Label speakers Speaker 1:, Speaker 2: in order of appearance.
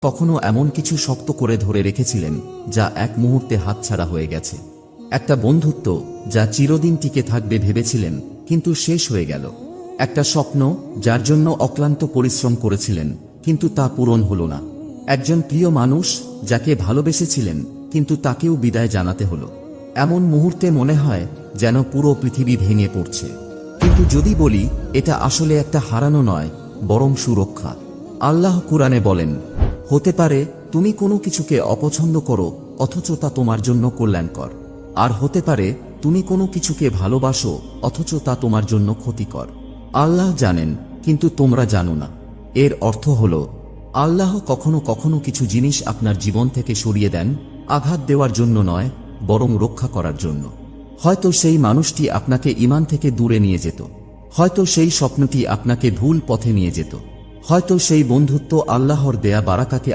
Speaker 1: কখনো এমন কিছু শক্ত করে ধরে রেখেছিলেন যা এক মুহূর্তে হাতছাড়া হয়ে গেছে? একটা বন্ধুত্ব যা চিরদিন টিকে থাকবে ভেবেছিলেন, কিন্তু শেষ হয়ে গেল। একটা স্বপ্ন যার জন্য অক্লান্ত পরিশ্রম করেছিলেন, কিন্তু তা পূরণ হলো না। একজন প্রিয় মানুষ যাকে ভালোবেসেছিলেন, কিন্তু তাকেও বিদায় জানাতে হলো। এমন মুহূর্তে মনে হয় যেন পুরো পৃথিবী ভেঙে পড়ছে। কিন্তু যদি বলি, এটা আসলে একটা হারানো নয়, বরং সুরক্ষা। আল্লাহ কুরআনে বলেন, হতে পারে তুমি কোনো কিছুকে অপছন্দ করো, অথচ তা তোমার জন্য কল্যাণকর। আর হতে পারে তুমি কোনো কিছুকে ভালোবাসো, অথচ তা তোমার জন্য ক্ষতিকর। আল্লাহ জানেন, কিন্তু তোমরা জানো না। এর অর্থ হলো, আল্লাহ কখনো কখনো কিছু জিনিস আপনার জীবন থেকে সরিয়ে দেন, আঘাত দেওয়ার জন্য নয়, বরং রক্ষা করার জন্য। হয়তো সেই মানুষটি আপনাকে ঈমান থেকে দূরে নিয়ে যেত, হয়তো সেই স্বপ্নটি আপনাকে ভুল পথে নিয়ে যেত, হয়তো সেই বন্ধুত্ব আল্লাহর দেয়া বারাকাকে